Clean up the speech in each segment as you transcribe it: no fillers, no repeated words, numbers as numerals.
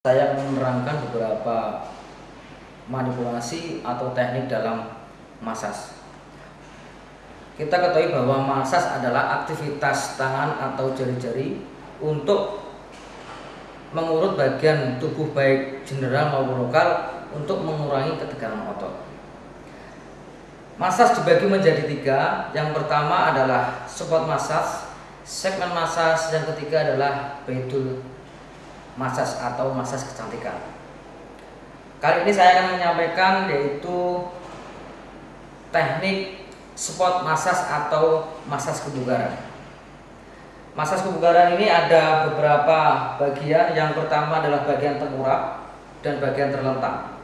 Saya menerangkan beberapa manipulasi atau teknik dalam masas. Kita ketahui bahwa masas adalah aktivitas tangan atau jari-jari untuk mengurut bagian tubuh baik general maupun lokal untuk mengurangi ketegangan otot. Masas dibagi menjadi 3. Yang pertama adalah spot masas, segmen masas, yang ketiga adalah pedal masas atau masas kecantikan. Kali ini saya akan menyampaikan yaitu teknik spot masas atau masas kebugaran. Masas kebugaran ini ada beberapa bagian. Yang pertama adalah bagian tengkurap dan bagian terlentang.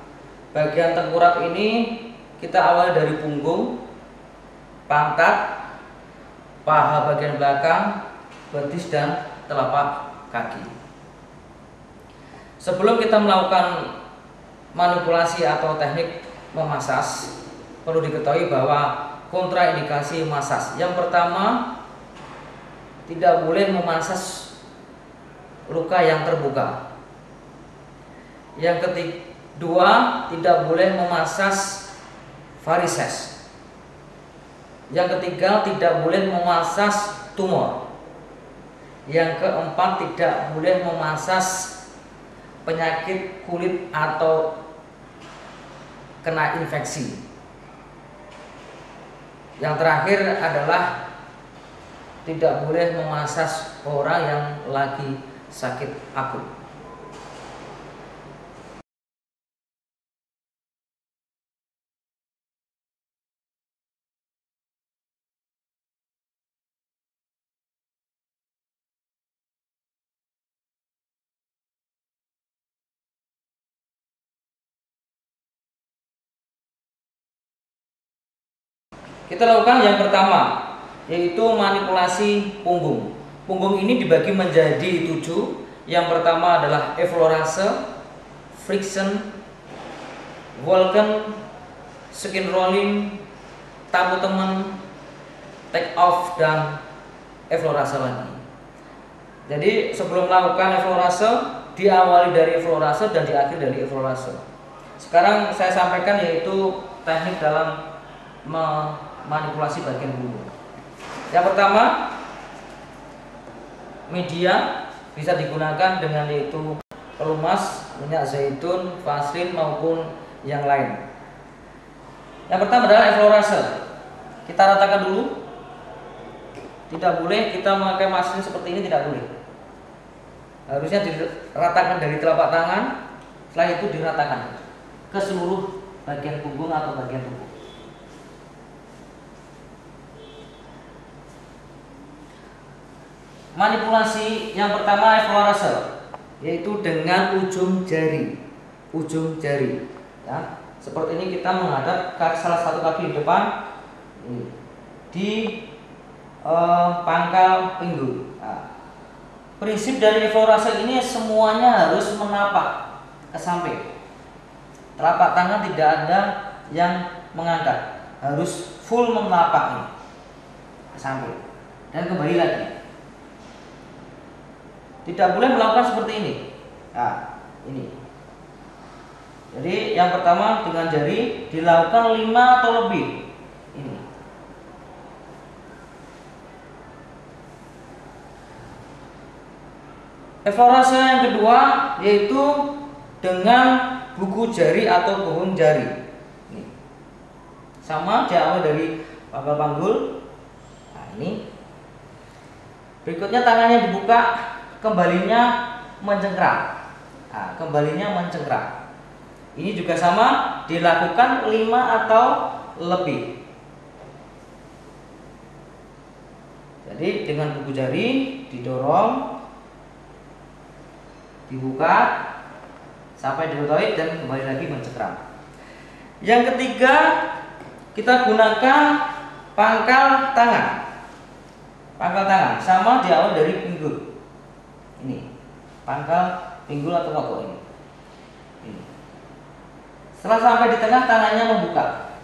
Bagian tengkurap ini kita awali dari punggung, pantat, paha bagian belakang, betis dan telapak kaki. Sebelum kita melakukan manipulasi atau teknik memasas, perlu diketahui bahwa kontraindikasi masas. Yang pertama, tidak boleh memasas luka yang terbuka. Yang kedua, tidak boleh memasas varises. Yang ketiga, tidak boleh memasas tumor. Yang keempat, tidak boleh memasas penyakit kulit atau kena infeksi. Yang terakhir adalah tidak boleh memasas orang yang lagi sakit akut. Kita lakukan yang pertama, yaitu manipulasi punggung. Punggung ini dibagi menjadi 7. Yang pertama adalah effleurase, friction, Vulcan, skin rolling, tabu temen, take off, dan effleurase lagi. Jadi sebelum melakukan effleurase, diawali dari effleurase dan diakhiri dari effleurase. Sekarang saya sampaikan yaitu teknik dalam manipulasi bagian punggung. Yang pertama, media bisa digunakan dengan yaitu pelumas, minyak zaitun, vaselin maupun yang lain. Yang pertama adalah effleurase. Kita ratakan dulu. Tidak boleh kita memakai mesin seperti ini, tidak boleh. Harusnya diratakan dari telapak tangan, setelah itu diratakan ke seluruh bagian punggung atau bagian tubuh. Manipulasi yang pertama effleurase, yaitu dengan ujung jari, ya. Seperti ini kita menghadap ke salah satu kaki di depan, di pangkal pinggul. Nah, prinsip dari effleurase ini semuanya harus menapak ke samping. Telapak tangan tidak ada yang mengangkat, harus full menapak ini ke samping dan kembali lagi. Tidak boleh melakukan seperti ini. Nah, ini. Jadi yang pertama dengan jari dilakukan 5 atau lebih. Ini. Effleurase yang kedua yaitu dengan buku jari atau pohon jari. Ini. Sama diawali dari pangkal panggul. Nah, ini. Berikutnya tangannya dibuka, kembalinya mencengkram. Nah, kembalinya mencengkram. Ini juga sama, dilakukan 5 atau lebih. Jadi dengan buku jari didorong, dibuka sampai deltoid dan kembali lagi mencengkram. Yang ketiga, kita gunakan pangkal tangan. Pangkal tangan sama diawali dari pinggul. Ini pangkal pinggul atau koko ini. Setelah sampai di tengah, tangannya membuka,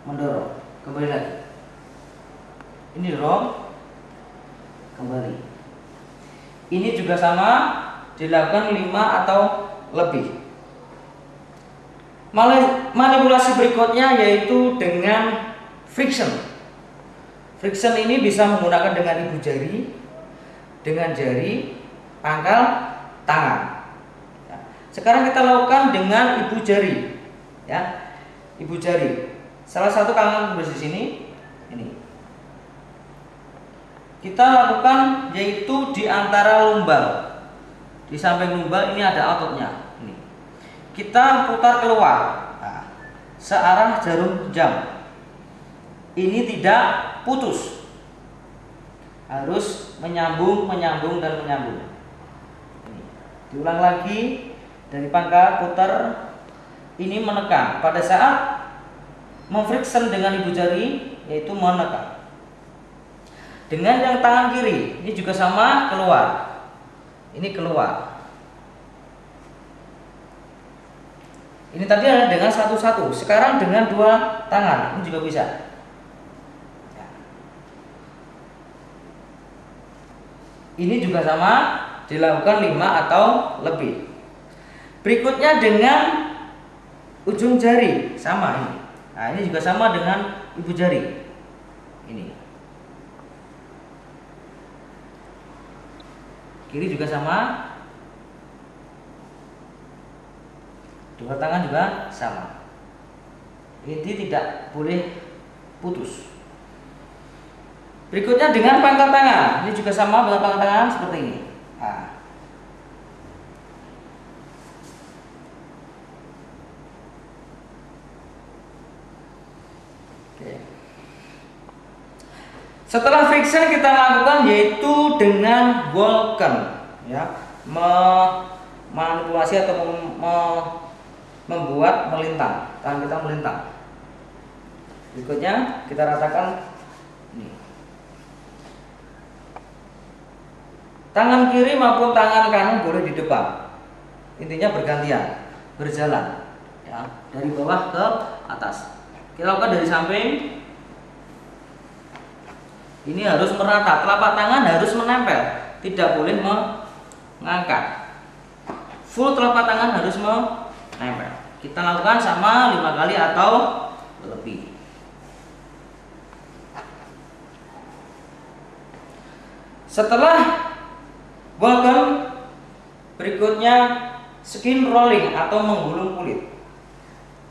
mendorong, kembali lagi. Ini dorong, kembali. Ini juga sama, dilakukan 5 atau lebih. Manipulasi berikutnya yaitu dengan friction. Friction ini bisa menggunakan dengan ibu jari, dengan jari, pangkal tangan. Sekarang kita lakukan dengan ibu jari, ya, ibu jari. Salah satu tangan di sini, ini. Kita lakukan yaitu di antara lumbal, di samping lumbal ini ada ototnya. Ini. Kita putar keluar, nah, searah jarum jam. Ini tidak putus, harus menyambung, dan menyambung. Ini. Diulang lagi dari pangkal putar, ini menekan. Pada saat memfriction dengan ibu jari, yaitu menekan. Dengan yang tangan kiri, ini juga sama, keluar. Ini keluar. Ini tadi ada dengan satu-satu, sekarang dengan dua tangan, ini juga bisa. Ini juga sama, dilakukan 5 atau lebih. Berikutnya dengan ujung jari, sama ini. Nah, ini juga sama dengan ibu jari. Ini. Kiri juga sama. Dua tangan juga sama. Ini tidak boleh putus. Berikutnya dengan pangkal tangan. Ini juga sama dengan pangkal tangan seperti ini. Nah. Oke. Setelah friction kita lakukan yaitu dengan Vulcan, ya, memanipulasi atau membuat melintang, tangan kita melintang. Berikutnya kita ratakan ini. Tangan kiri maupun tangan kanan boleh di depan. Intinya bergantian, berjalan, ya, dari bawah ke atas. Kita lakukan dari samping. Ini harus merata, telapak tangan harus menempel, tidak boleh mengangkat. Full telapak tangan harus menempel. Kita lakukan sama 5 kali atau lebih. Setelah Vulcan, berikutnya skin rolling atau menggulung kulit.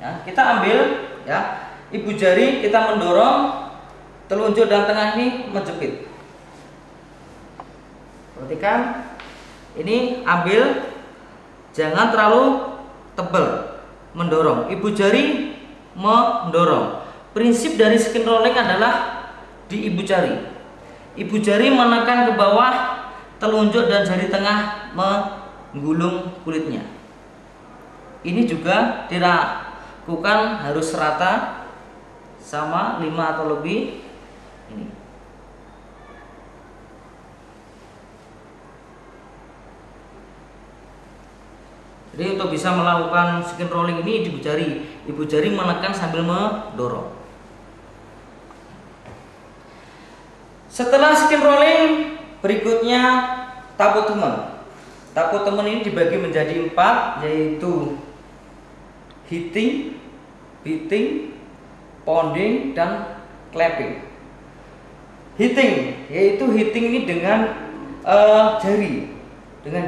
Ya, kita ambil, ya, ibu jari kita mendorong, telunjuk dan tengah ini menjepit. Perhatikan, ini ambil, jangan terlalu tebal, mendorong. Ibu jari mendorong. Prinsip dari skin rolling adalah di ibu jari. Ibu jari menekan ke bawah, telunjuk dan jari tengah menggulung kulitnya. Ini juga dilakukan harus rata, sama 5 atau lebih. Ini. Jadi untuk bisa melakukan skin rolling ini ibu jari menekan sambil mendorong. Setelah skin rolling, berikutnya tapu temen. Tapu temen ini dibagi menjadi 4, yaitu hitting, beating, pounding, dan clapping. Hitting, yaitu hitting ini dengan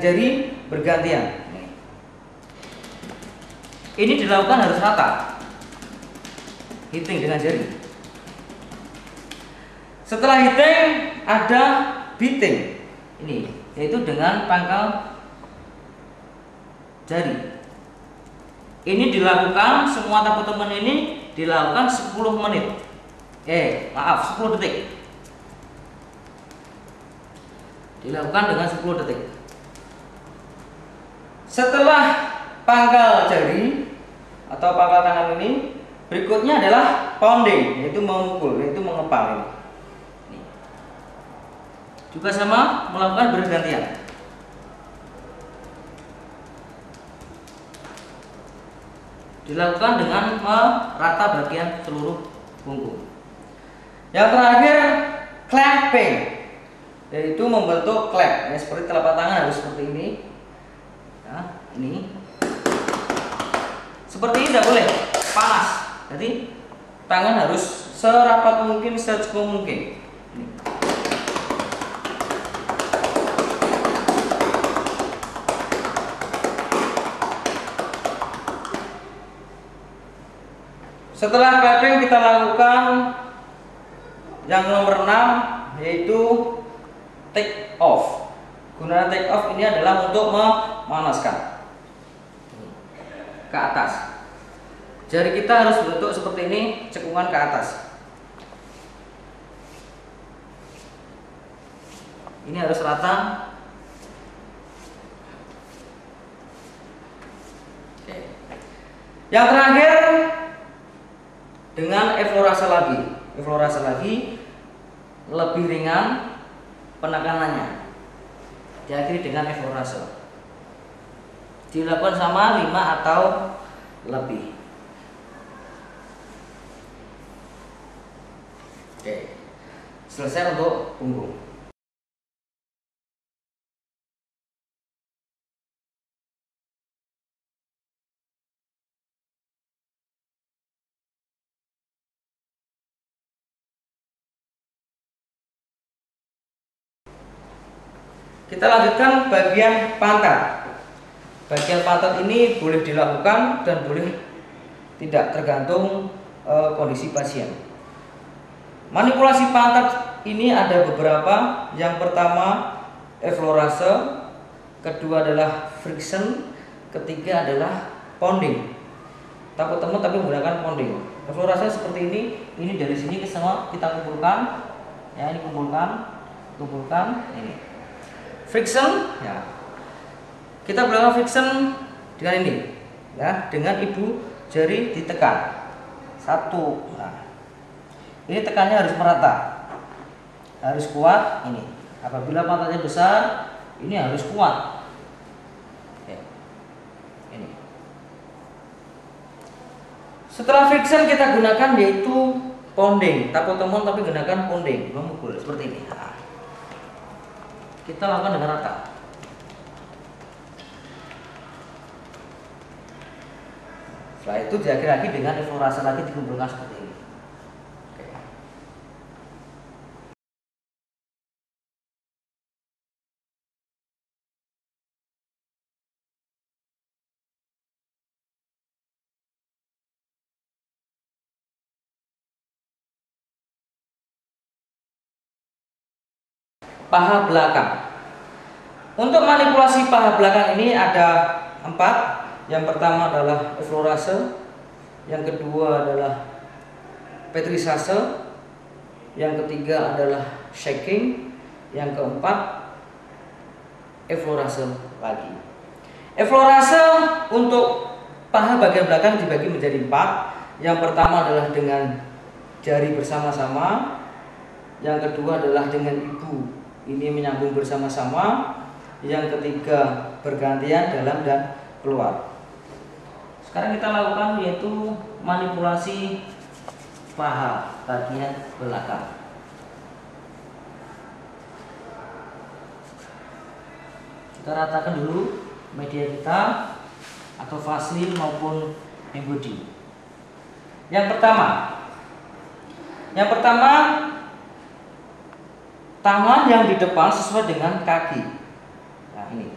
jari bergantian. Ini dilakukan harus rata. Hitting dengan jari. Setelah hitting ada beating. Ini yaitu dengan pangkal jari. Ini dilakukan, semua tapu temen ini dilakukan 10 menit. 10 detik. Dilakukan dengan 10 detik. Setelah pangkal jari atau pangkal tangan ini, berikutnya adalah pounding, yaitu memukul, yaitu mengepal ini. Juga sama, melakukan bergantian. Dilakukan dengan merata bagian seluruh punggung. Yang terakhir, clapping, yaitu membentuk clap. Ya, seperti telapak tangan harus seperti ini. Nah, ini Seperti ini tidak boleh, panas. Jadi tangan harus serapat mungkin, secukup mungkin. Setelah clapping kita lakukan yang nomor 6, yaitu take off. Gunanya take off ini adalah untuk memanaskan ke atas. Jari kita harus bentuk seperti ini, cekungan ke atas. Ini harus rata. Oke. Yang terakhir dengan effleurase lagi. Effleurase lagi lebih ringan penekanannya. Diakhiri dengan effleurase. Dilakukan sama 5 atau lebih. Oke. Selesai untuk punggung. Kita lanjutkan bagian pantat. Bagian pantat ini boleh dilakukan dan boleh tidak, tergantung kondisi pasien. Manipulasi pantat ini ada beberapa. Yang pertama effleurase, kedua adalah friction, ketiga adalah pounding. Takut teman tapi menggunakan pounding. Effleurase seperti ini dari sini ke sana kita kumpulkan, ya ini kumpulkan ini. Friction, ya. Kita melakukan friction dengan ini, ya, dengan ibu jari ditekan. Satu. Nah, ini tekannya harus merata, harus kuat. Ini. Apabila pantatnya besar, ini harus kuat. Oke. Ini. Setelah friction kita gunakan yaitu pounding. Takut teman tapi gunakan pounding, memukul seperti ini. Nah. Kita lakukan dengan rata. Setelah itu diakhiri lagi dengan effleurase lagi, dikumpulkan seperti ini. Oke. Paha belakang. Untuk manipulasi paha belakang ini ada 4. Yang pertama adalah effleurase, yang kedua adalah pétrissage, yang ketiga adalah shaking, yang keempat effleurase lagi. Effleurase untuk paha bagian belakang dibagi menjadi 4. Yang pertama adalah dengan jari bersama-sama, yang kedua adalah dengan ibu, ini menyambung bersama-sama, yang ketiga bergantian dalam dan keluar. Sekarang kita lakukan yaitu manipulasi paha bagian belakang. Kita ratakan dulu media kita atau vaselin maupun embody. Yang pertama tangan yang di depan sesuai dengan kaki. Nah ini.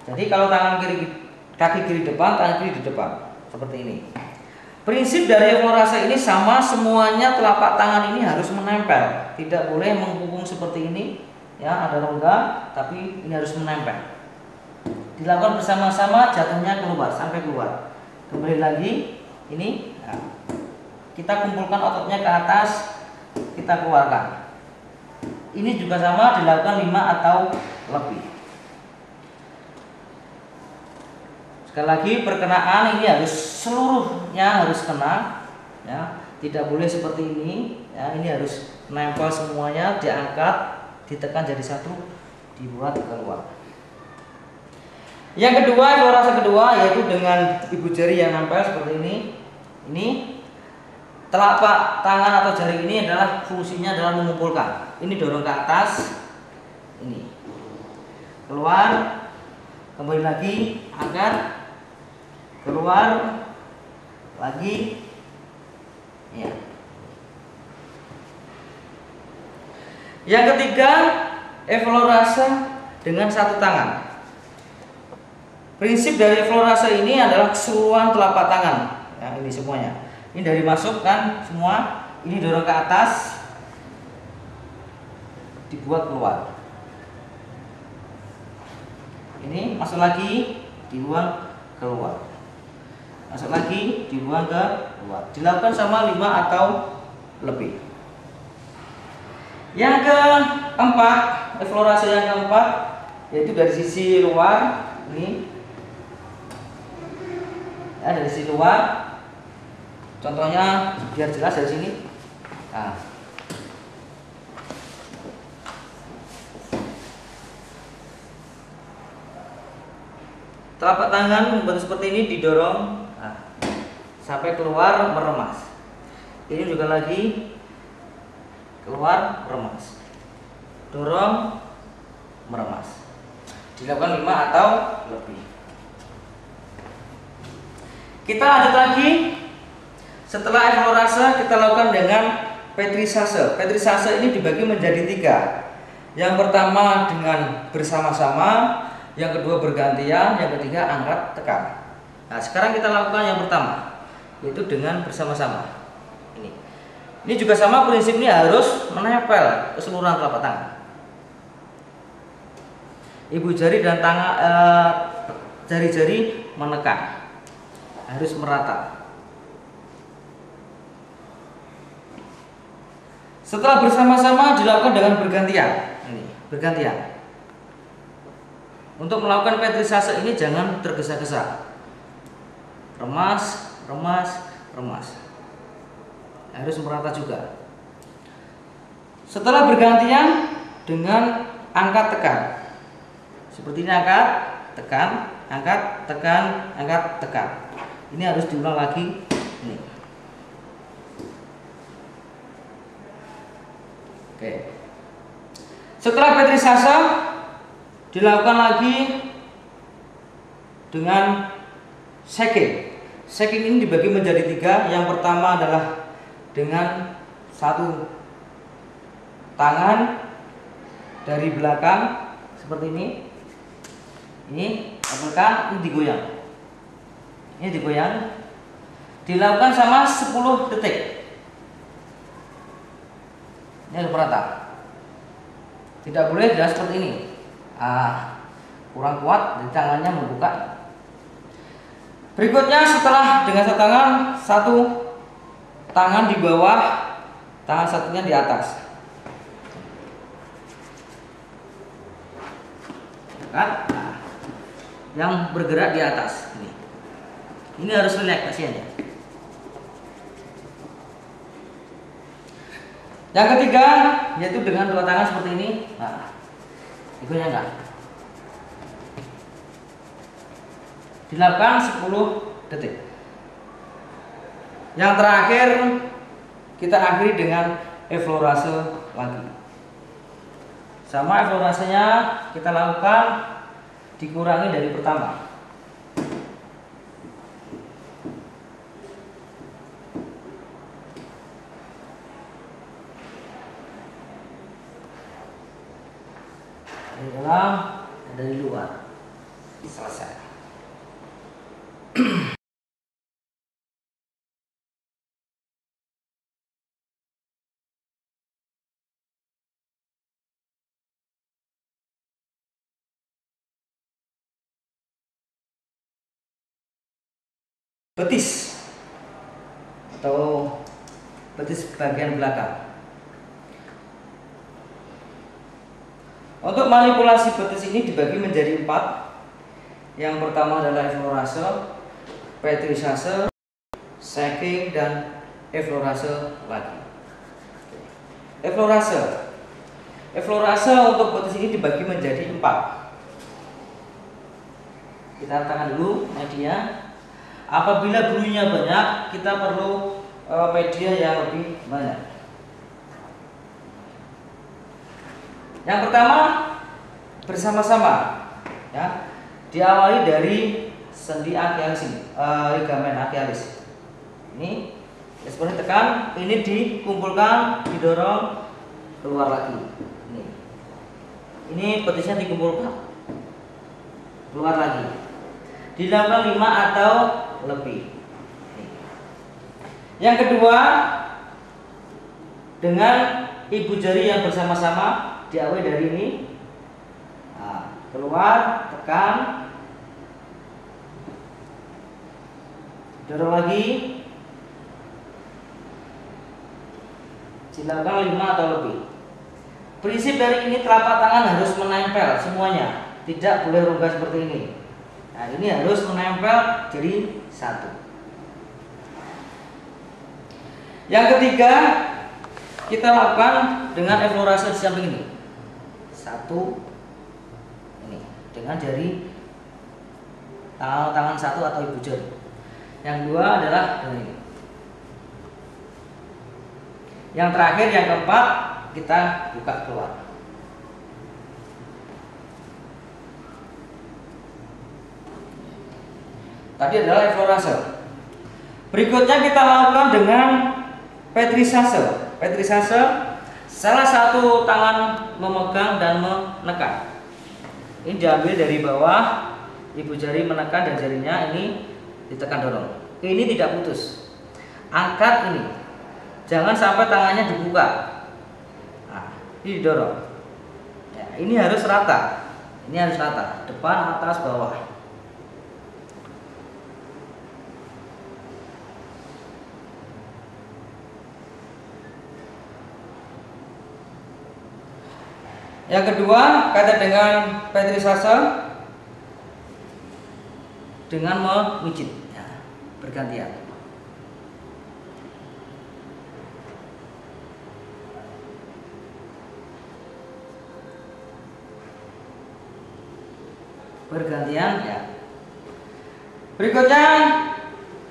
Jadi kalau kaki kiri depan, tangan kiri di depan, seperti ini. Prinsip dari effleurase ini sama, semuanya telapak tangan ini harus menempel, tidak boleh menghubung seperti ini, ya ada rongga, tapi ini harus menempel. Dilakukan bersama-sama, jatuhnya keluar sampai keluar. Kembali lagi, ini, nah, kita kumpulkan ototnya ke atas, kita keluarkan. Ini juga sama, dilakukan 5 atau lebih. Sekali lagi perkenaan ini harus seluruhnya harus kena, ya, tidak boleh seperti ini, ya, ini harus nempel semuanya, diangkat, ditekan jadi satu, dibuat keluar. Yang kedua, effleurase kedua yaitu dengan ibu jari yang nempel seperti ini. Ini telapak tangan atau jari ini adalah fungsinya adalah mengumpulkan. Ini dorong ke atas, ini keluar, kembali lagi, angkat, keluar, lagi, ya. Yang ketiga, eflorase dengan satu tangan. Prinsip dari eflorase ini adalah keseluruhan telapak tangan, ya, ini semuanya. Ini dari masuk kan semua, ini dorong ke atas, dibuat keluar. Ini masuk lagi, dibuang keluar. Masuk lagi, dibuang ke luar. Dilakukan sama 5 atau lebih. Yang keempat, eflorase yang keempat yaitu dari sisi luar, ini ya, dari sisi luar. Contohnya biar jelas dari sini. Nah, telapak tangan membentuk seperti ini, didorong sampai keluar meremas. Ini juga lagi keluar meremas, dorong meremas. Dilakukan 5 atau lebih. Kita lanjut lagi. Setelah eflorase kita lakukan dengan petrisase. Petrisase ini dibagi menjadi 3. Yang pertama dengan bersama-sama, yang kedua bergantian, yang ketiga angkat tekan. Nah, sekarang kita lakukan yang pertama, yaitu dengan bersama-sama. Ini juga sama prinsipnya, harus menempel keseluruhan telapak tangan. Ibu jari dan tangan, jari-jari menekan, harus merata. Setelah bersama-sama dilakukan dengan bergantian. Ini bergantian. Untuk melakukan petrisase ini jangan tergesa-gesa. Remas, remas, remas. Harus merata juga. Setelah bergantian dengan angkat tekan. Seperti ini, angkat, tekan, angkat, tekan, angkat, tekan. Ini harus diulang lagi. Ini. Oke. Setelah petrisase dilakukan lagi dengan shaking. Shaking ini dibagi menjadi 3. Yang pertama adalah dengan satu tangan dari belakang seperti ini. Ini tekan, ini digoyang. Ini digoyang. Dilakukan sama 10 detik. Ini harus merata. Tidak boleh jelas seperti ini. Kurang kuat, jadi tangannya membuka. Berikutnya setelah dengan satu tangan, satu tangan di bawah, tangan satunya di atas. Kan? Nah, yang bergerak di atas. Ini harus relax pasiennya. Yang ketiga yaitu dengan dua tangan seperti ini. Nah, ikunya enggak. Dilakukan 10 detik. Yang terakhir kita akhiri dengan eflorase lagi. Sama eflorasenya kita lakukan dikurangi dari pertama. Dari dalam dan dari luar. Selesai. Betis atau betis bagian belakang. Untuk manipulasi betis ini dibagi menjadi 4. Yang pertama adalah eflorase, petrisase, shaking, dan eflorase lagi. Eflorase. Eflorase untuk betis ini dibagi menjadi 4. Kita letakkan dulu media. Apabila bulunya banyak, kita perlu media yang lebih banyak. Yang pertama bersama-sama, ya, diawali dari sendi achialis ini, ligamen achialis. Ini seperti tekan, ini dikumpulkan, didorong keluar lagi. Ini betisnya dikumpulkan, keluar lagi. Dilakukan 5 atau lebih. Yang kedua, dengan ibu jari yang bersama-sama diawali dari ini, nah, keluar, tekan, dorong lagi, dilakukan 5 atau lebih. Prinsip dari ini, telapak tangan harus menempel semuanya, tidak boleh rongga seperti ini. Nah, ini harus menempel jadi satu. Yang ketiga, kita lakukan dengan eflorase di samping ini. Satu, ini dengan jari tangan satu atau ibu jari. Yang dua adalah dengan ini. Yang terakhir, yang keempat, kita buka keluar. Tadi adalah eflorase. Berikutnya kita lakukan dengan petrisase. Petrisase, salah satu tangan memegang dan menekan. Ini diambil dari bawah, ibu jari menekan dan jarinya ini ditekan dorong. Ini tidak putus. Angkat ini. Jangan sampai tangannya dibuka. Nah, ini didorong. Ya, ini harus rata. Ini harus rata. Depan, atas, bawah. Yang kedua, kaitan dengan petrisase dengan memijit, ya, bergantian. Bergantian, ya. Berikutnya,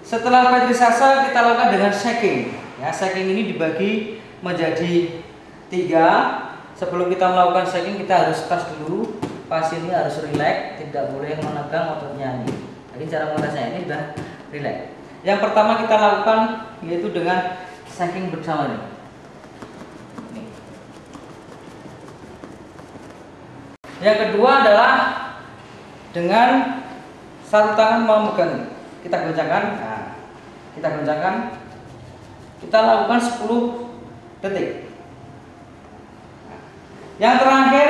setelah petrisase kita lakukan dengan shaking. Ya, shaking ini dibagi menjadi 3. Sebelum kita melakukan shaking, kita harus tes dulu. Pasien ini harus rileks, tidak boleh menegang ototnya ini. Jadi cara mengetesnya ini sudah rileks. Yang pertama kita lakukan yaitu dengan shaking bersama ini. Yang kedua adalah dengan satu tangan memegang ini. Kita goncangkan. Nah, kita goncangkan. Kita lakukan 10 detik. Yang terakhir,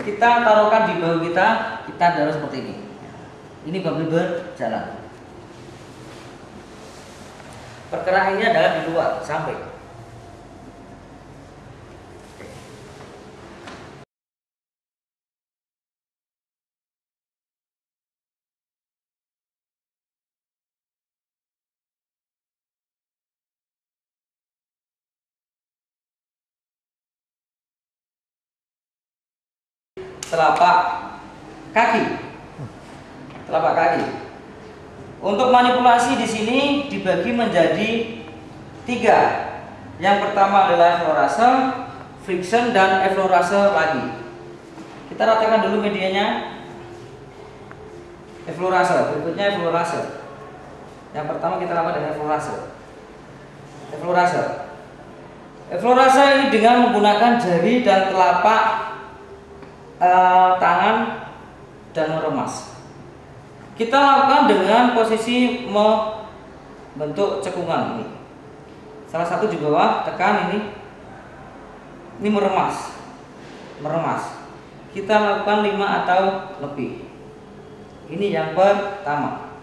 kita taruhkan di bahu kita dorong seperti ini. Ini bahu berjalan. Pergerakan ini adalah di luar sampai. Telapak kaki. Untuk manipulasi di sini dibagi menjadi 3. Yang pertama adalah eflorase, friction, dan eflorase lagi. Kita ratakan dulu medianya. Eflorase, berikutnya eflorase. Yang pertama kita lakukan dengan eflorase ini dengan menggunakan jari dan telapak tangan dan meremas. Kita lakukan dengan posisi membentuk cekungan ini. Salah satu di bawah, tekan ini. Ini meremas. Kita lakukan 5 atau lebih. Ini yang pertama.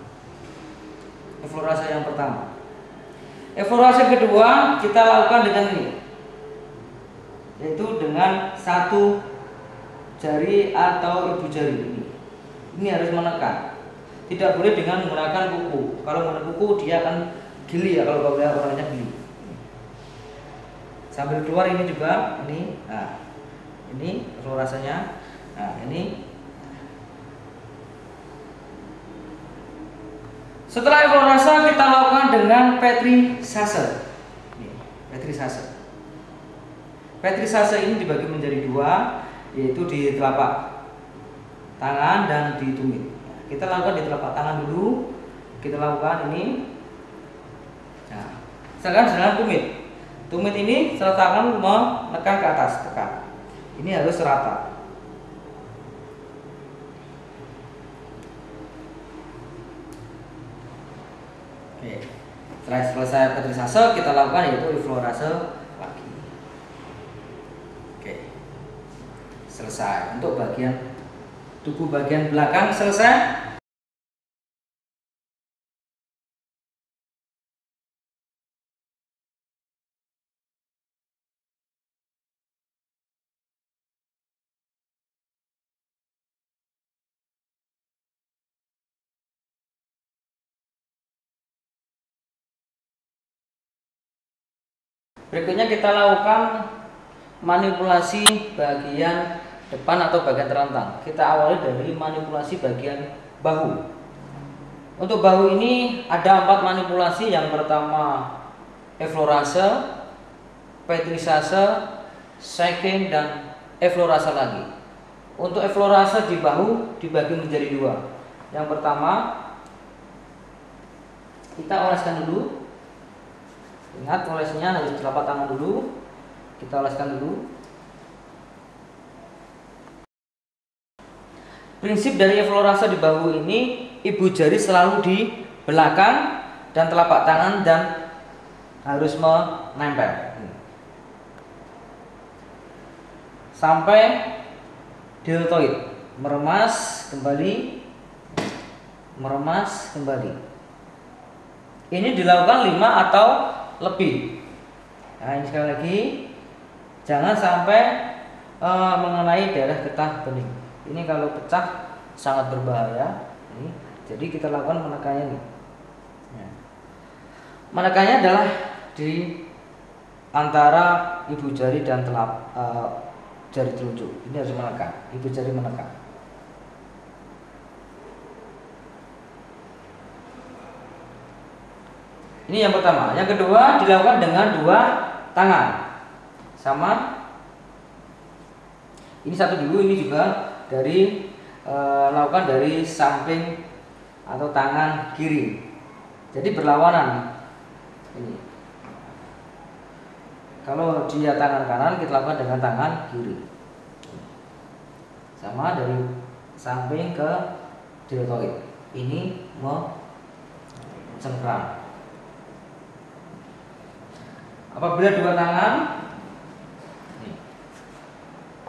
Eflorase yang pertama. Eflorase kedua kita lakukan dengan ini. Yaitu dengan satu jari atau ibu jari ini. Ini harus menekan. Tidak boleh dengan menggunakan kuku. Kalau menggunakan kuku dia akan gili ya, kalau orangnya gili. Sambil keluar ini juga ini. Nah, ini eflorasenya. Nah, ini. Setelah eflorase kita lakukan dengan petrisase. Petrisase ini dibagi menjadi 2. Yaitu di telapak tangan dan di tumit. Kita lakukan di telapak tangan dulu. Kita lakukan ini. Nah, Sedangkan dengan tumit. Tumit ini serta tangan menekan ke atas, tekan. Ini harus rata. Oke. Setelah selesai petrisase, kita lakukan yaitu eflorase lagi. Oke. Selesai. Untuk bagian tubuh bagian belakang selesai. Berikutnya kita lakukan manipulasi bagian depan atau bagian terentang. Kita awali dari manipulasi bagian bahu. Untuk bahu ini ada 4 manipulasi. Yang pertama eflorase, petrisase, shaking, dan eflorase lagi. Untuk eflorase di bahu dibagi menjadi 2. Yang pertama kita oleskan dulu. Ingat, olesnya harus telapak tangan dulu. Kita oleskan dulu. Prinsip dari eflorase di bahu ini, ibu jari selalu di belakang dan telapak tangan dan harus menempel sampai deltoid, meremas kembali, meremas kembali. Ini dilakukan 5 atau lebih. Nah, ini sekali lagi, jangan sampai mengenai daerah getah bening. Ini kalau pecah sangat berbahaya. Ini, jadi kita lakukan menekannya nih. Menekannya adalah di antara ibu jari dan jari telunjuk. Ini harus menekan, ibu jari menekan. Ini yang pertama. Yang kedua dilakukan dengan 2 tangan. Sama. Ini satu dulu, ini juga dari lakukan dari samping atau tangan kiri. Jadi berlawanan. Ini. Kalau dia tangan kanan, kita lakukan dengan tangan kiri. Sama dari samping ke deltoid. Ini cengkram. Apabila 2 tangan,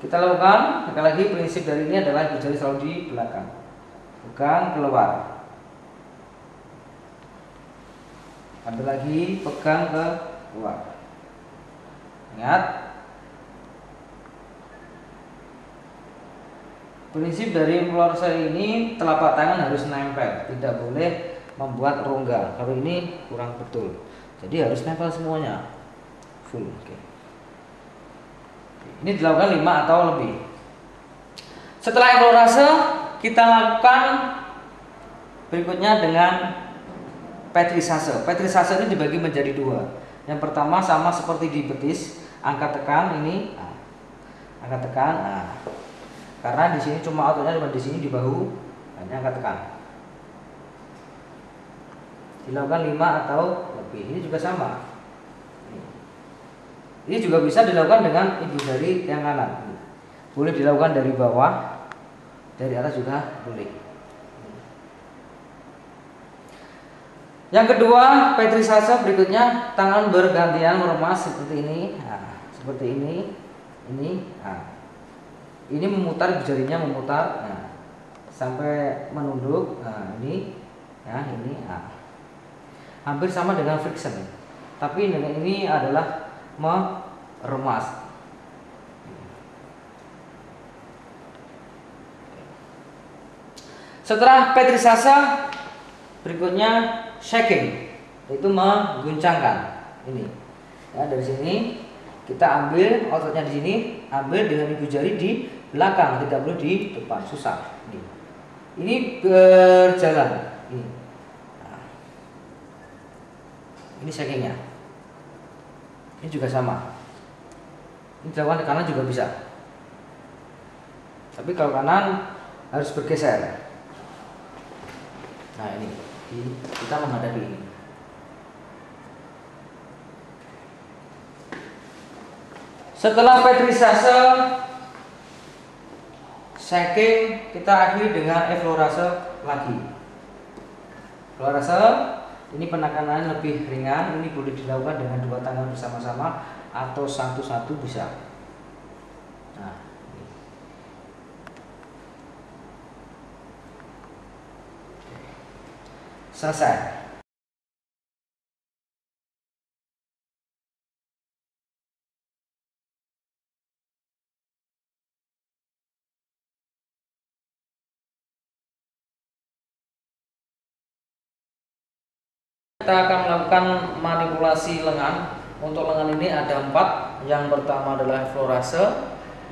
kita lakukan sekali lagi, prinsip dari ini adalah ibu jari selalu di belakang, pegang keluar, ambil lagi, pegang ke keluar. Ingat, prinsip dari eflorase ini, telapak tangan harus nempel, tidak boleh membuat rongga. Kalau ini kurang betul, jadi harus nempel semuanya. Full. Okay. Ini dilakukan 5 atau lebih. Setelah eflorase, kita lakukan berikutnya dengan petrisase. Petrisase ini dibagi menjadi 2. Yang pertama sama seperti di betis, angkat tekan ini, angkat tekan. Karena di sini cuma outputnya cuma di sini di bahu, hanya angkat tekan. Dilakukan 5 atau lebih. Ini juga sama. Ini juga bisa dilakukan dengan ibu jari yang kanan. Boleh dilakukan dari bawah, dari atas juga boleh. Yang kedua, petrisase berikutnya, tangan bergantian meremas seperti ini. Nah, seperti ini. Ini memutar, ibu jarinya memutar, sampai menunduk. Nah, ini. Hampir sama dengan friction. Tapi dengan ini adalah meremas. Setelah petrisase, berikutnya shaking, yaitu mengguncangkan. Ini ya, dari sini kita ambil outputnya di sini, ambil dengan ibu jari di belakang, tidak boleh di depan, susah. Ini berjalan. Ini shakingnya. Ini juga sama. Ini dilakukan ke kanan juga bisa. Tapi kalau kanan harus bergeser. Nah, ini kita menghadapi ini. Setelah petrisase, shaking, kita akhiri dengan effleurase lagi. Effleurase ini penekanan lebih ringan, ini boleh dilakukan dengan dua tangan bersama-sama atau satu-satu bisa. Nah, ini. Selesai. Kita akan melakukan manipulasi lengan. Untuk lengan ini ada 4. Yang pertama adalah effleurase,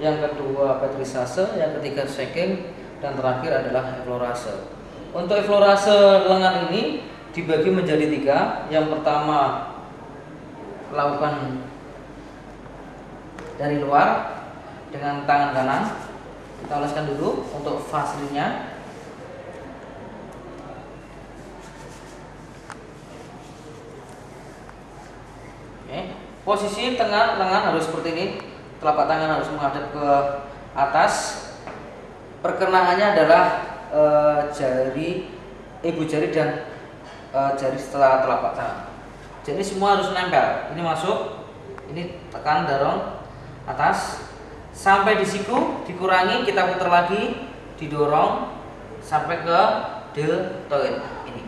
yang kedua petrisase, yang ketiga shaking, dan terakhir adalah effleurase. Untuk effleurase lengan ini dibagi menjadi 3. Yang pertama lakukan dari luar dengan tangan kanan. Kita oleskan dulu untuk vaselinnya. Posisi tengah lengan harus seperti ini, telapak tangan harus menghadap ke atas. Perkenaannya adalah ibu jari dan jari setelah telapak tangan. Jadi semua harus nempel. Ini masuk, ini tekan, dorong atas sampai di siku, dikurangi, kita putar lagi, didorong sampai ke deltoid ini.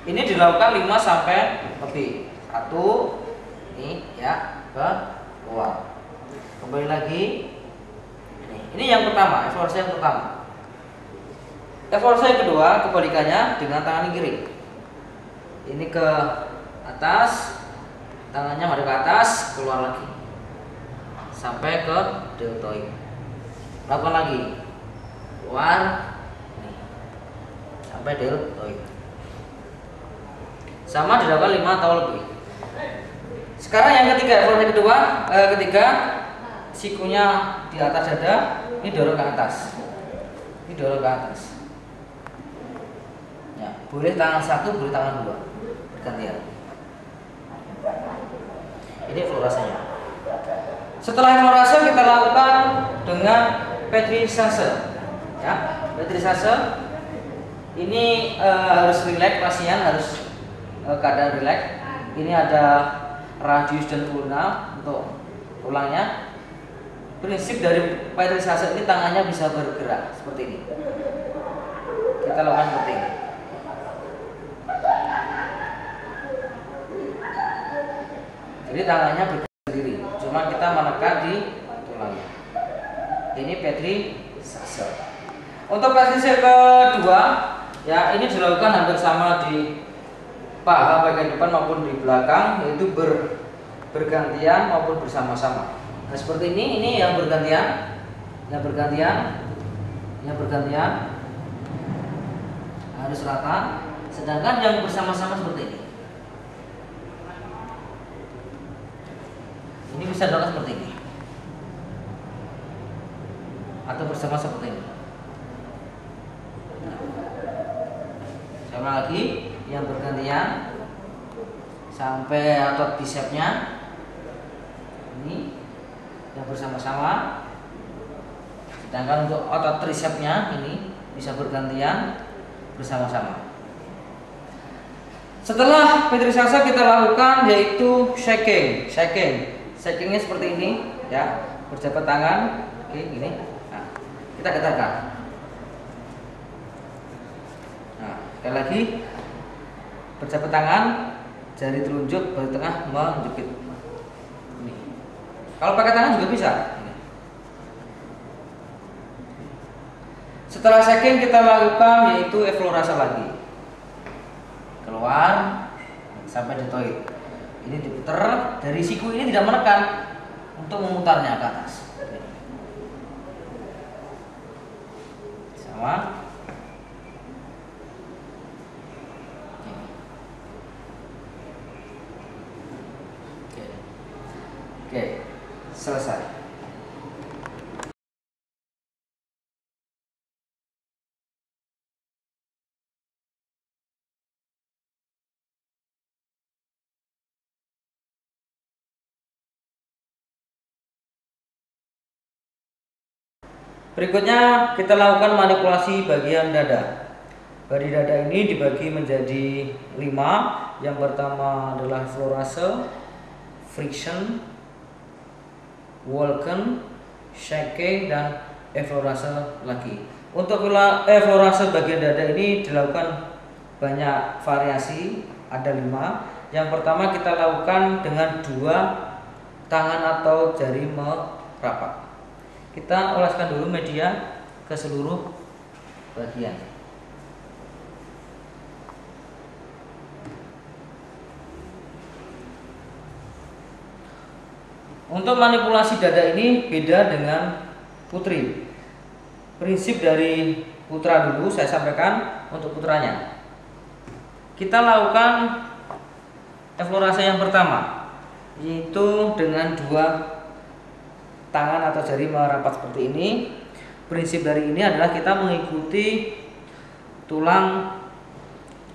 Ini dilakukan 5 sampai lebih. 1 ini ya, ke luar. Kembali lagi. Ini yang pertama, effleurase yang pertama. Effleurase yang kedua kebalikannya dengan tangan kiri. Ini ke atas, tangannya madep ke atas, keluar lagi sampai ke deltoid. Lakukan lagi, keluar nih, sampai deltoid. Sama dilakukan 5 atau lebih. Sekarang yang ketiga, effleurase kedua, ketiga, sikunya di atas dada, ini dorong ke atas. Ini dorong ke atas. Ya, boleh tangan 1, boleh tangan 2, bergantian. Ini effleurasenya. Setelah effleurase kita lakukan dengan petrisase. Ya, petrisase ini harus rileks, pasien harus keadaan rileks. Ini ada radius dan ulna untuk tulangnya. Prinsip dari petrisase ini tangannya bisa bergerak seperti ini. Kita lakukan seperti ini. Jadi tangannya bergerak sendiri, cuma kita menekan di tulangnya. Ini petrisase. Untuk petrisase kedua, ya ini dilakukan hampir sama di paha bagian depan maupun di belakang, yaitu bergantian maupun bersama-sama. Nah, seperti ini yang bergantian, yang bergantian, yang bergantian harus rata. Sedangkan yang bersama-sama seperti ini. Ini bisa dilakukan seperti ini, atau bersama seperti ini. Nah, sama lagi. Yang bergantian sampai otot bicepnya ini yang bersama-sama, sedangkan untuk otot tricepnya ini bisa bergantian bersama-sama. Setelah petrisase kita lakukan yaitu shakingnya seperti ini ya, berjabat tangan. Oke, gini. Nah, kita getarkan. Nah, sekali lagi, berjabat tangan, jari telunjuk baru tengah menjepit. Ini. Kalau pakai tangan juga bisa. Ini. Setelah shaking kita lakukan yaitu effleurase lagi. Keluar sampai deltoid. Ini diputar, dari siku ini tidak menekan untuk memutarnya ke atas. Sama. Oke, selesai. Berikutnya kita lakukan manipulasi bagian dada. Badi dada ini dibagi menjadi 5. Yang pertama adalah eflorase, friction, Walken, shake, dan eflorase lagi. Untuk eflorase bagian dada ini dilakukan banyak variasi, ada 5. Yang pertama kita lakukan dengan 2 tangan atau jari merapat. Kita oleskan dulu media ke seluruh bagian. Untuk manipulasi dada ini beda dengan putri. Prinsip dari putra dulu saya sampaikan untuk putranya. Kita lakukan eflorase yang pertama, yaitu dengan 2 tangan atau jari merapat seperti ini. Prinsip dari ini adalah kita mengikuti tulang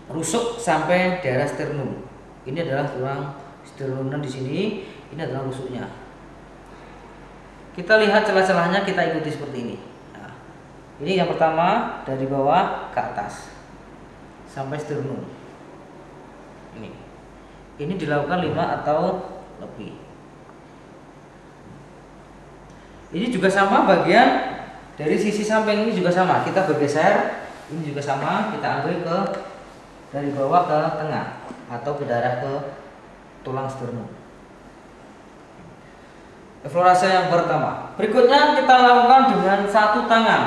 rusuk sampai daerah sternum. Ini adalah tulang sternum di sini, ini adalah rusuknya. Kita lihat celah-celahnya, kita ikuti seperti ini. Nah, ini yang pertama dari bawah ke atas sampai sternum. Ini dilakukan 5 atau lebih. Ini juga sama, bagian dari sisi samping ini juga sama. Kita bergeser, ini juga sama. Kita ambil dari bawah ke tengah atau ke daerah ke tulang sternum. Eflorase yang pertama. Berikutnya kita lakukan dengan 1 tangan.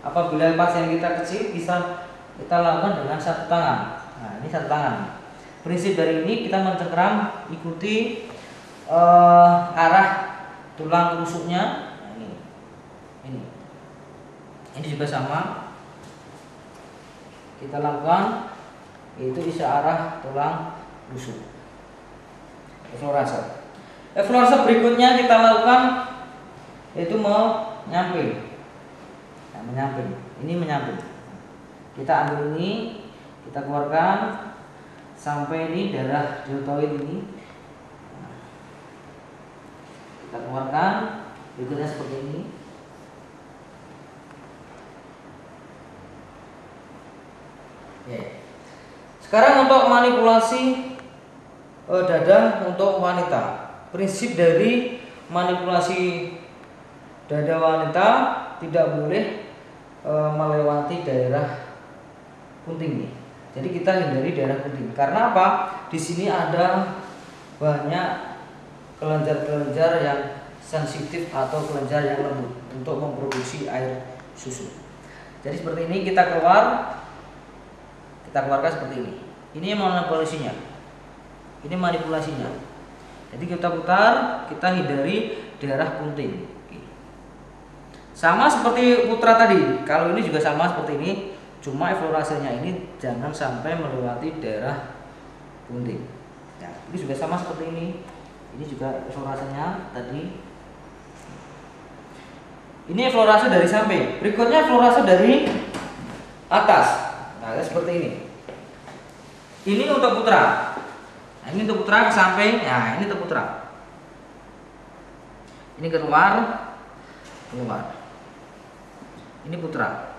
Apabila pasien kita kecil, bisa kita lakukan dengan 1 tangan. Nah, ini 1 tangan. Prinsip dari ini kita mencengkram, ikuti arah tulang rusuknya. Nah, ini juga sama. Kita lakukan, yaitu isi arah tulang rusuk. Eflorase. Eflorase berikutnya kita lakukan yaitu menyamping. Nah, menyamping. Ini menyamping. Kita ambil ini, kita keluarkan sampai ini daerah deltoid ini. Nah, kita keluarkan, berikutnya seperti ini. Oke. Sekarang untuk manipulasi dada untuk wanita. Prinsip dari manipulasi dada wanita tidak boleh melewati daerah punting nih. Jadi kita hindari daerah punting. Karena apa? Di sini ada banyak kelenjar-kelenjar yang sensitif atau kelenjar yang lembut untuk memproduksi air susu. Jadi seperti ini kita keluarkan seperti ini. Ini manipulasinya. Ini manipulasinya. Jadi kita putar, kita hindari daerah punting. Sama seperti putra tadi. Kalau ini juga sama seperti ini, cuma eflorasenya ini jangan sampai melewati daerah punting. Nah, ini juga sama seperti ini. Ini juga eflorasenya tadi. Ini eflorase dari samping. Berikutnya eflorase dari atas. Nah, seperti ini. Ini untuk putra. Nah, ini untuk putra ke samping. Nah, ini untuk putra. Ini keluar. Ini putra.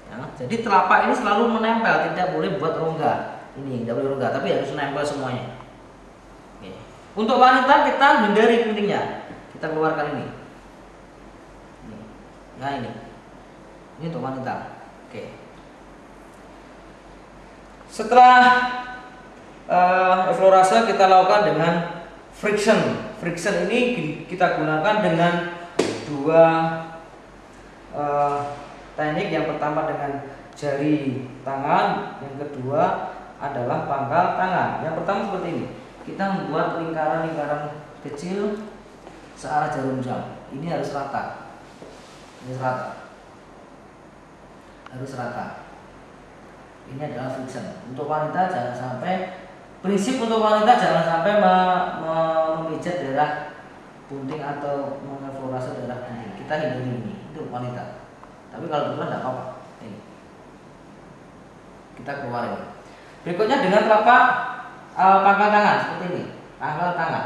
Ya, jadi telapak ini selalu menempel, tidak boleh buat rongga. Ini tidak boleh rongga, tapi harus menempel semuanya. Oke. Untuk wanita kita hindari puntingnya. Kita keluarkan ini. Nah, ini untuk wanita. Oke. Setelah eflorase kita lakukan dengan friction. Friction ini kita gunakan dengan 2 teknik. Yang pertama dengan jari tangan, yang kedua adalah pangkal tangan. Yang pertama seperti ini. Kita membuat lingkaran-lingkaran kecil searah jarum jam. Ini harus rata. Ini rata. Harus rata. Ini adalah friction. Untuk wanita jangan sampai, prinsip untuk wanita jangan sampai memijat daerah punting atau mengeflorase daerah punting. Kita hindari ini untuk wanita. Tapi kalau putra tidak apa-apa. Ini kita keluarin. Berikutnya dengan telapak pangkal tangan seperti ini. Pangkal tangan.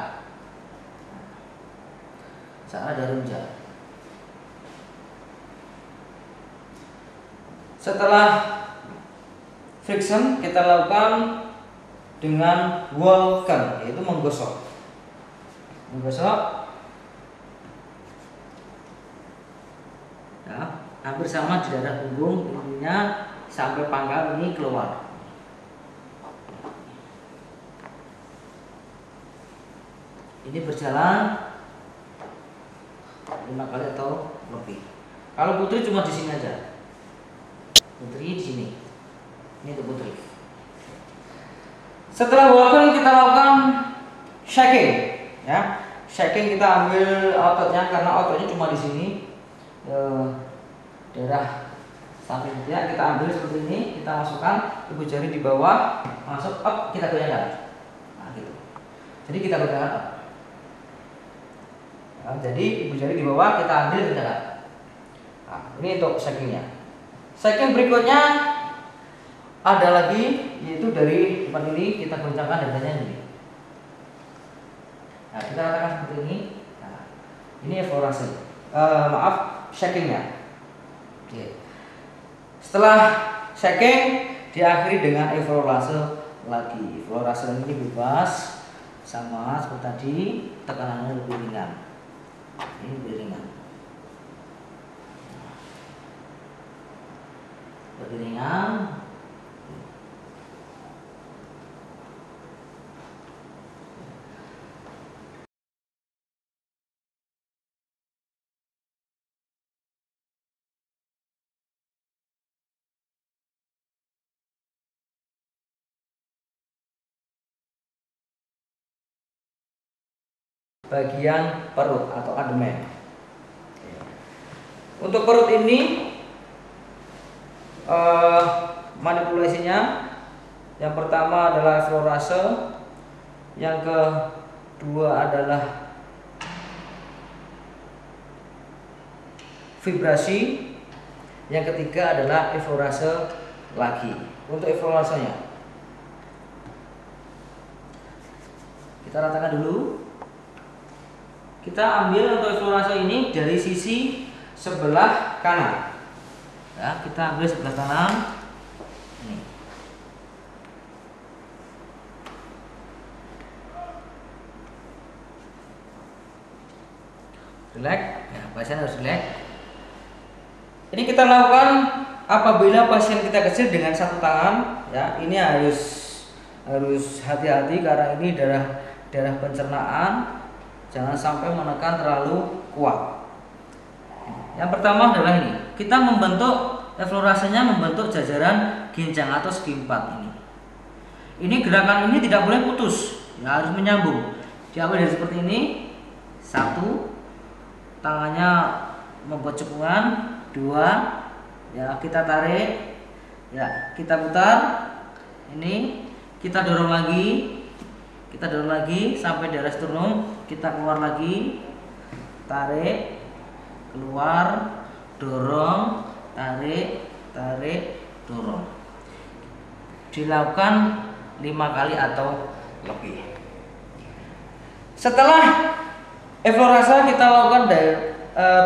Searah jarum jam. Setelah friction kita lakukan dengan walken, yaitu menggosok. Ya, hampir sama di daerah punggung, intinya sampai pangkal ini keluar. Ini berjalan 5 kali atau lebih. Kalau putri cuma di sini aja. Putri di sini. Ini untuk putri. Setelah walken kita lakukan shaking, ya. Shaking kita ambil ototnya, karena ototnya cuma di sini. Daerah samping dia kita ambil seperti ini, kita masukkan ibu jari di bawah, masuk up, kita goyangkan. Nah, gitu. Jadi kita goyangkan up. Nah, jadi ibu jari di bawah kita ambil goyangkan. Nah, ini untuk shakingnya. Shaking berikutnya ada lagi, yaitu dari depan ini kita goncangkan dadanya ini. Nah, kita katakan seperti ini. Nah, ini eflorasi. Shakingnya. Oke. Setelah shaking diakhiri dengan eflorase lagi. Eflorase ini bebas, sama seperti tadi, tekanannya lebih ringan. Ini lebih ringan. Lebih ringan. Bagian perut atau abdomen. Untuk perut ini manipulasinya yang pertama adalah eflorase, yang kedua adalah vibrasi, yang ketiga adalah eflorase lagi. Untuk eflorasenya kita ratakan dulu. Kita ambil untuk eflorase ini dari sisi sebelah kanan. Ya, kita ambil sebelah kanan. Ini. Relax, ya, pasien harus relax. Ini kita lakukan apabila pasien kita kecil dengan satu tangan. Ya, ini harus hati-hati karena ini darah pencernaan. Jangan sampai menekan terlalu kuat. Yang pertama adalah ini. Kita membentuk eflorasenya, membentuk jajaran ginjang atau segi 4 ini. Ini gerakan ini tidak boleh putus, ya, harus menyambung. Diambil dari seperti ini. 1, tangannya membuat cekungan. 2, ya, kita tarik. Ya, kita putar. Ini kita dorong lagi. Kita dorong lagi sampai daerah sternum, kita keluar lagi, tarik, keluar, dorong, tarik, dorong. Dilakukan 5 kali atau lebih. Setelah eflorase kita lakukan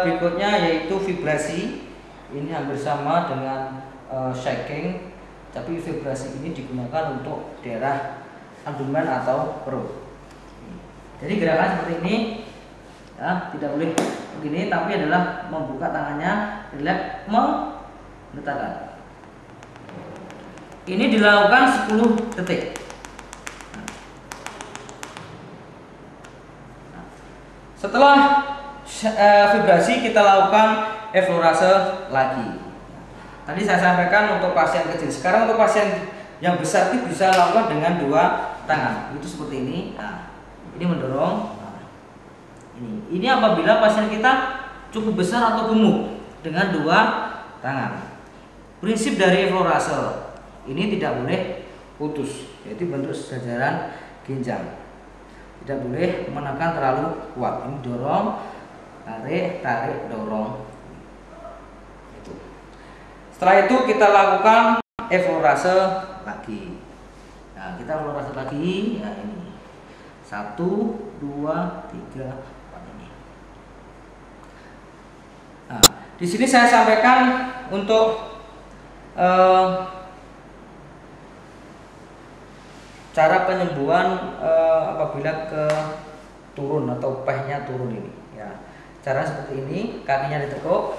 berikutnya yaitu vibrasi. Ini hampir sama dengan shaking, tapi vibrasi ini digunakan untuk daerah abdomen atau perut. Jadi gerakan seperti ini, ya, tidak boleh begini, tapi adalah membuka tangannya, relax, meletakkan. Ini dilakukan 10 detik. Setelah vibrasi kita lakukan eflorase lagi. Tadi saya sampaikan untuk pasien kecil. Sekarang untuk pasien yang besar itu bisa lakukan dengan 2 tangan. Itu seperti ini. Nah, ini mendorong. Nah, ini apabila pasien kita cukup besar atau gemuk dengan 2 tangan. Prinsip dari eflorase ini tidak boleh putus, yaitu bentuk jajaran ginjal. Tidak boleh menekan terlalu kuat. Ini dorong, tarik, dorong. Itu. Setelah itu kita lakukan eflorase lagi. Nah, kita eflorase lagi. Ya, ini 1, 2, 3, 4 ini. Nah, di sini saya sampaikan untuk eh, cara penyembuhan apabila ke turun atau pehnya turun ini ya. Cara seperti ini, kakinya ditekuk,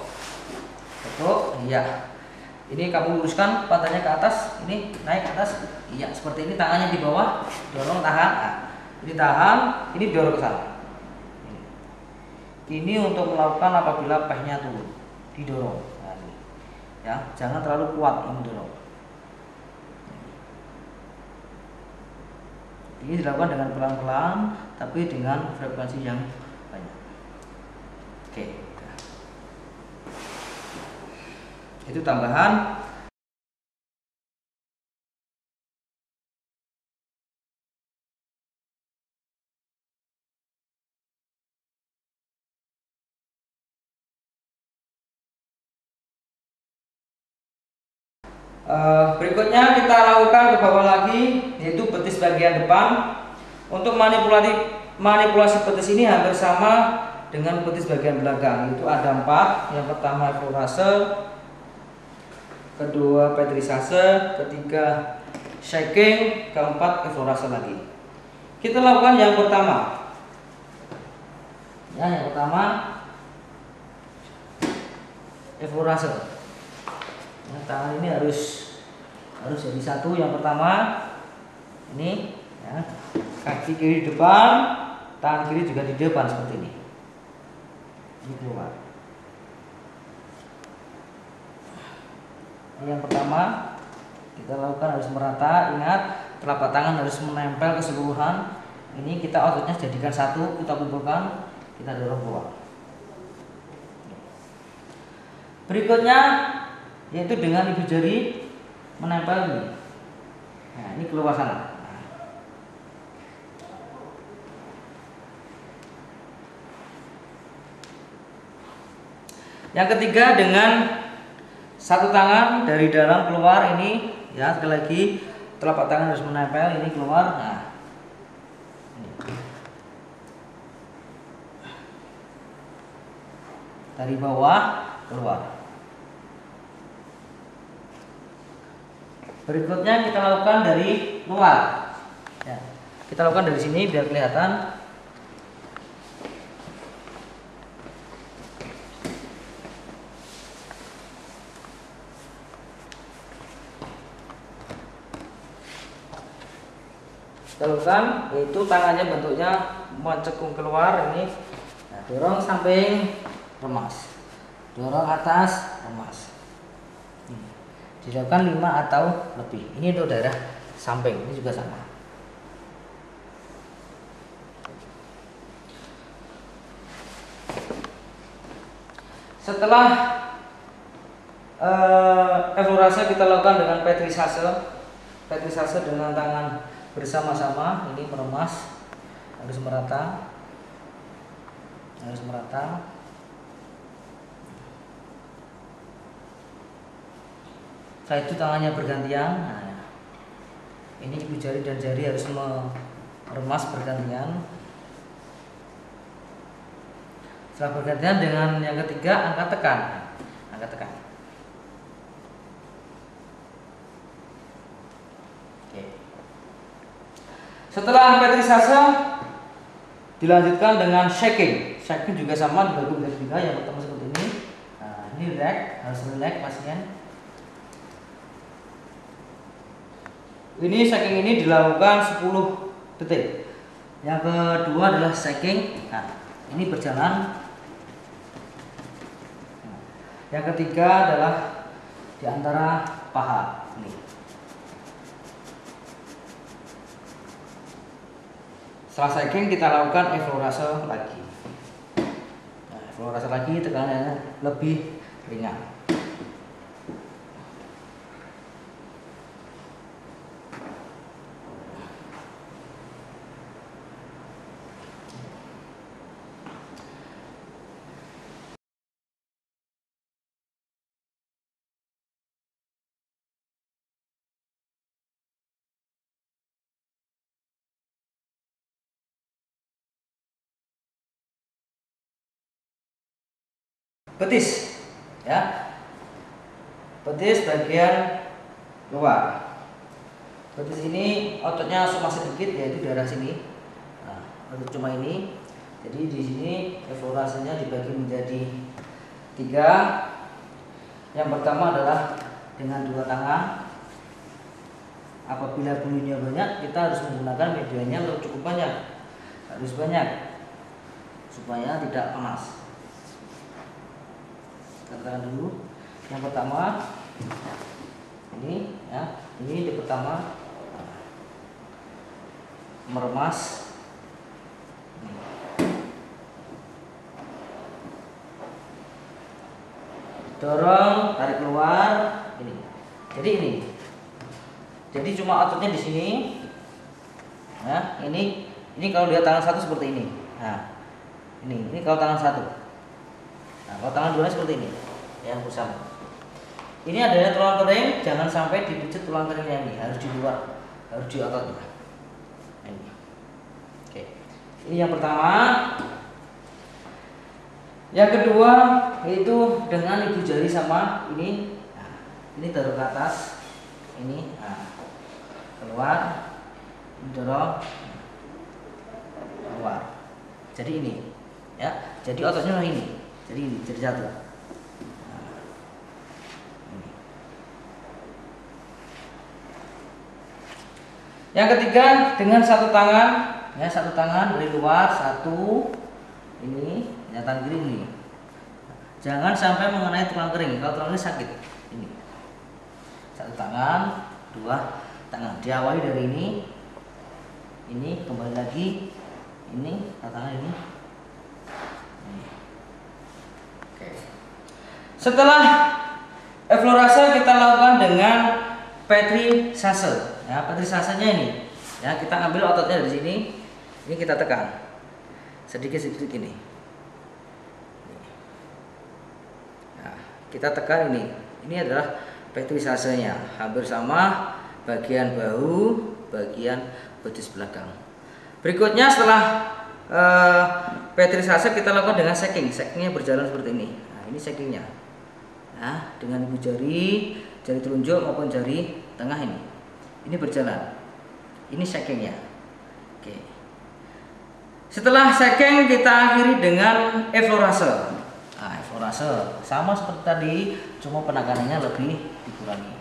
tekuk, iya. Ini kamu luruskan pantatnya ke atas, ini naik ke atas, iya. Seperti ini, tangannya di bawah, dorong, tahan. Nah, ini tahan, ini dorong ke sana. Ini untuk melakukan apabila pehnya turun, didorong. Nah, ini. Ya, jangan terlalu kuat ini dorong. Ini dilakukan dengan pelan-pelan, tapi dengan frekuensi yang banyak. Oke, itu tambahan. Berikutnya kita lakukan ke bawah lagi, yaitu betis bagian depan. Untuk manipulasi betis ini hampir sama dengan betis bagian belakang. Itu ada 4. Yang pertama eflorase, kedua petrisase, ketiga shaking, keempat eflorase lagi. Kita lakukan yang pertama. Ya, yang pertama eflorase. Nah, tangan ini harus jadi satu. Yang pertama ini ya, kaki kiri depan, tangan kiri juga di depan seperti ini. Ini keluar. Ini yang pertama kita lakukan harus merata. Ingat, telapak tangan harus menempel keseluruhan. Ini kita ototnya jadikan satu, kita kumpulkan, kita dorong keluar. Berikutnya yaitu dengan ibu jari menempel ini. Nah, ini keluar sana. Yang ketiga dengan satu tangan dari dalam keluar ini ya, sekali lagi telapak tangan harus menempel, ini keluar. Nah, dari bawah keluar. Berikutnya kita lakukan dari luar. Ya, kita lakukan dari sini biar kelihatan. Kita lakukan, yaitu tangannya bentuknya mencekung keluar ini. Nah, dorong samping, remas. Dorong atas, remas. Dilakukan 5 atau lebih. Ini untuk daerah samping, ini juga sama. Setelah eflorase kita lakukan dengan petrisase. Petrisase dengan tangan bersama-sama, ini meremas, harus merata. Harus merata. Setelah itu tangannya bergantian. Nah, ini ibu jari dan jari harus meremas bergantian. Setelah bergantian dengan yang ketiga, angkat tekan. Angkat tekan. Oke. Setelah petrisase dilanjutkan dengan shaking. Shaking juga sama, dibagi menjadi 3. Yang pertama seperti ini. Nah, ini relax, harus relax pasien. Ini shaking ini dilakukan 10 detik. Yang kedua adalah shaking. Nah, ini berjalan. Yang ketiga adalah di antara paha. Ini. Setelah shaking kita lakukan eflorase lagi. Nah, eflorase lagi, tekanannya lebih ringan. Betis ya. betis bagian luar. Betis ini ototnya cuma sedikit, yaitu daerah sini. Nah, otot cuma ini. Jadi di sini eflorasinya dibagi menjadi 3. Yang pertama adalah dengan 2 tangan. Apabila bulunya banyak, kita harus menggunakan medianya cukup banyak, harus banyak supaya tidak panas. Katakan dulu. Yang pertama ini ya, ini di pertama meremas. Dorong, tarik keluar ini. Jadi ini. Jadi cuma ototnya di sini. Nah, ini kalau dia tangan satu seperti ini. Nah, ini kalau tangan satu. Nah, kalau tangan dua seperti ini. Ya, bersama. Ini adanya tulang kering, jangan sampai dipijit tulang keringnya ini, harus di luar, harus di ototnya. Ini. Oke. Ini yang pertama. Yang kedua itu dengan ibu jari sama ini. Nah, ini taruh ke atas. Ini. Nah, keluar, dorong, keluar. Jadi ini, ya. Jadi ototnya ini. Jadi ini, jadi satu. Nah, ini. Yang ketiga dengan satu tangan, ya, satu tangan dari luar, satu. Ini, ya, tangan kiri ini. Jangan sampai mengenai tulang kering. Kalau tulang kering sakit. Ini. Satu tangan, 2 tangan, diawali dari ini kembali lagi, ini tangan ini. Oke. Setelah eflorase kita lakukan dengan petrisase. Ya, petrisasenya ini, ya, kita ambil ototnya dari sini, ini kita tekan sedikit ini. Nah, kita tekan ini. Ini adalah petrisasenya, hampir sama. Bagian bahu, bagian betis belakang. Berikutnya setelah petrisase kita lakukan dengan shaking. Shakingnya berjalan seperti ini. Nah, ini shakingnya. Nah, dengan ibu jari telunjuk maupun jari tengah ini berjalan. Ini shakingnya. Oke. Setelah shaking kita akhiri dengan eflorase. Nah, eflorase sama seperti tadi, cuma penekanannya lebih dikurangi.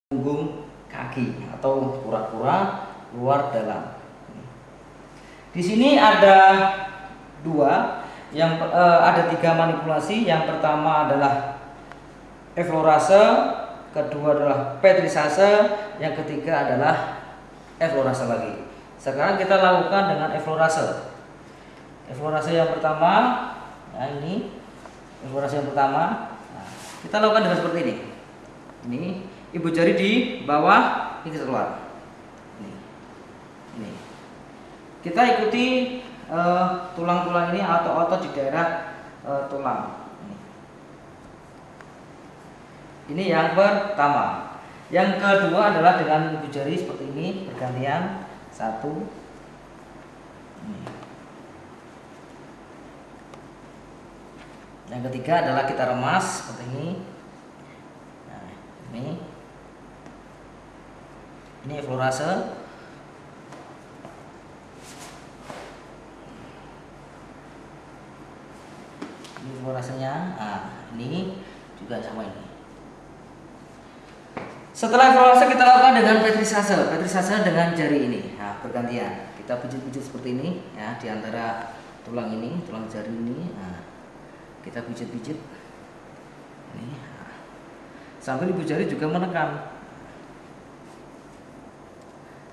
Punggung kaki atau kura-kura luar dalam. Di sini ada 2, ada 3 manipulasi. Yang pertama adalah eflorase, kedua adalah petrisase, yang ketiga adalah eflorase lagi. Sekarang kita lakukan dengan eflorase. Eflorase yang pertama, nah ini eflorase yang pertama. Nah, kita lakukan dengan seperti ini. Ini ibu jari di bawah, ini kita keluar. Ini. Kita ikuti tulang-tulang ini atau otot di daerah tulang. Ini yang pertama. Yang kedua adalah dengan ibu jari seperti ini, bergantian. 1. Ini. Yang ketiga adalah kita remas seperti ini. Nah, ini eflorase. Ini eflorasenya. Nah, ini juga sama ini. Setelah eflorase kita lakukan dengan petrisase. Petrisase dengan jari ini. Nah, bergantian. Kita pijit-pijit seperti ini, ya, di antara tulang ini, tulang jari ini. Nah, kita pijit-pijit. Ini. Nah, sambil ibu jari juga menekan.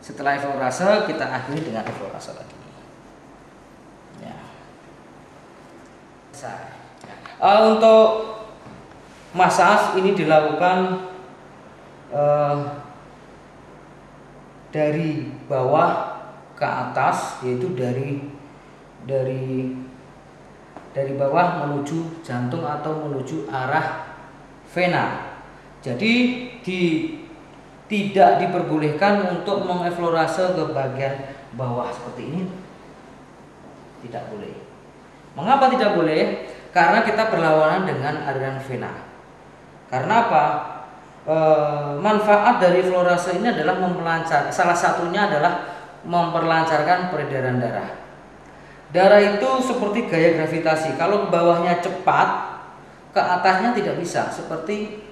Setelah eflorase kita akhiri dengan eflorase lagi. Ya. Untuk massage ini dilakukan dari bawah ke atas, yaitu dari dari bawah menuju jantung atau menuju arah vena. Jadi tidak diperbolehkan untuk mengeflorase ke bagian bawah seperti ini. Tidak boleh. Mengapa tidak boleh? Karena kita berlawanan dengan aliran vena. Karena apa? Manfaat dari eflorase ini adalah salah satunya adalah memperlancarkan peredaran darah. Darah itu seperti gaya gravitasi. Kalau ke bawahnya cepat, ke atasnya tidak bisa. Seperti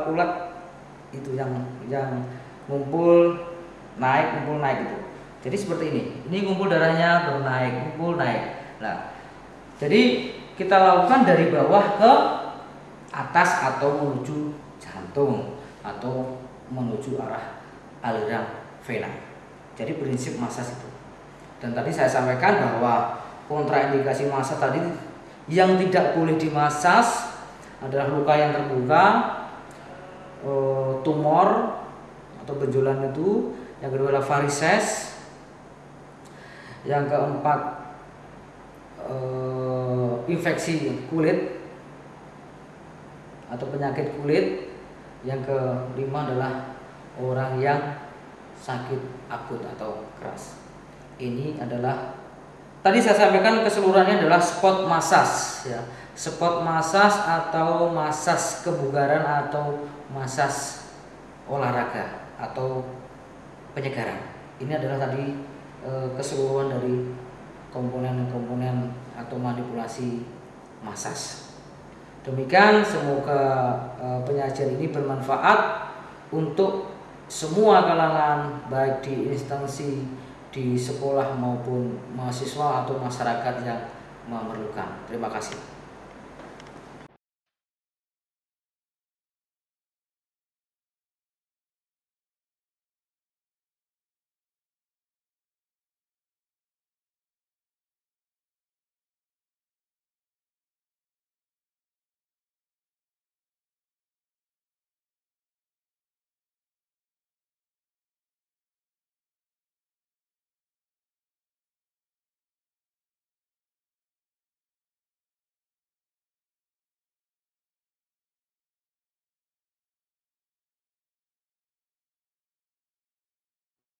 ulat itu yang ngumpul naik itu. Jadi seperti ini. Ini ngumpul darahnya baru naik, ngumpul naik. Nah, jadi kita lakukan dari bawah ke atas atau menuju jantung atau menuju arah aliran vena. Jadi prinsip masas itu. Dan tadi saya sampaikan bahwa kontraindikasi masas tadi yang tidak boleh dimasas adalah luka yang terbuka, tumor atau benjolan itu, yang kedua adalah varises, yang keempat infeksi kulit atau penyakit kulit, yang kelima adalah orang yang sakit akut atau keras. Ini adalah tadi saya sampaikan keseluruhannya adalah spot masas ya. Spot masas atau masas kebugaran atau masas olahraga atau penyegaran. Ini adalah tadi keseluruhan dari komponen-komponen atau manipulasi masas. Demikian, semoga penyajian ini bermanfaat untuk semua kalangan, baik di instansi, di sekolah maupun mahasiswa atau masyarakat yang memerlukan. Terima kasih.